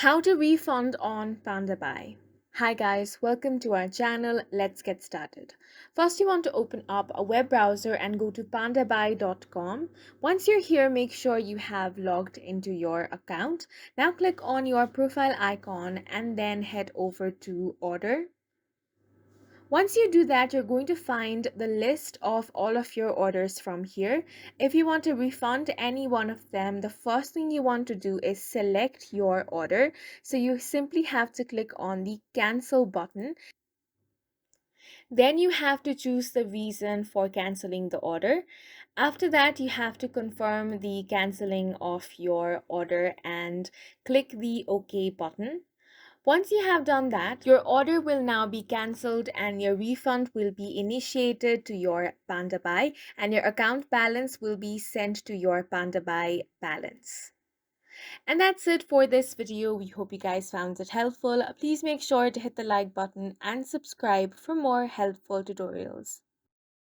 How to refund on Pandabuy. Hi guys, welcome to our channel. Let's get started. First, you want to open up a web browser and go to pandabuy.com. Once you're here, make sure you have logged into your account. Now click on your profile icon and then head over to order. Once you do that, you're going to find the list of all of your orders from here. If you want to refund any one of them, the first thing you want to do is select your order. So you simply have to click on the cancel button. Then you have to choose the reason for canceling the order. After that, you have to confirm the canceling of your order and click the OK button. Once you have done that, your order will now be cancelled and your refund will be initiated to your Pandabuy and your account balance will be sent to your Pandabuy balance. And that's it for this video. We hope you guys found it helpful. Please make sure to hit the like button and subscribe for more helpful tutorials.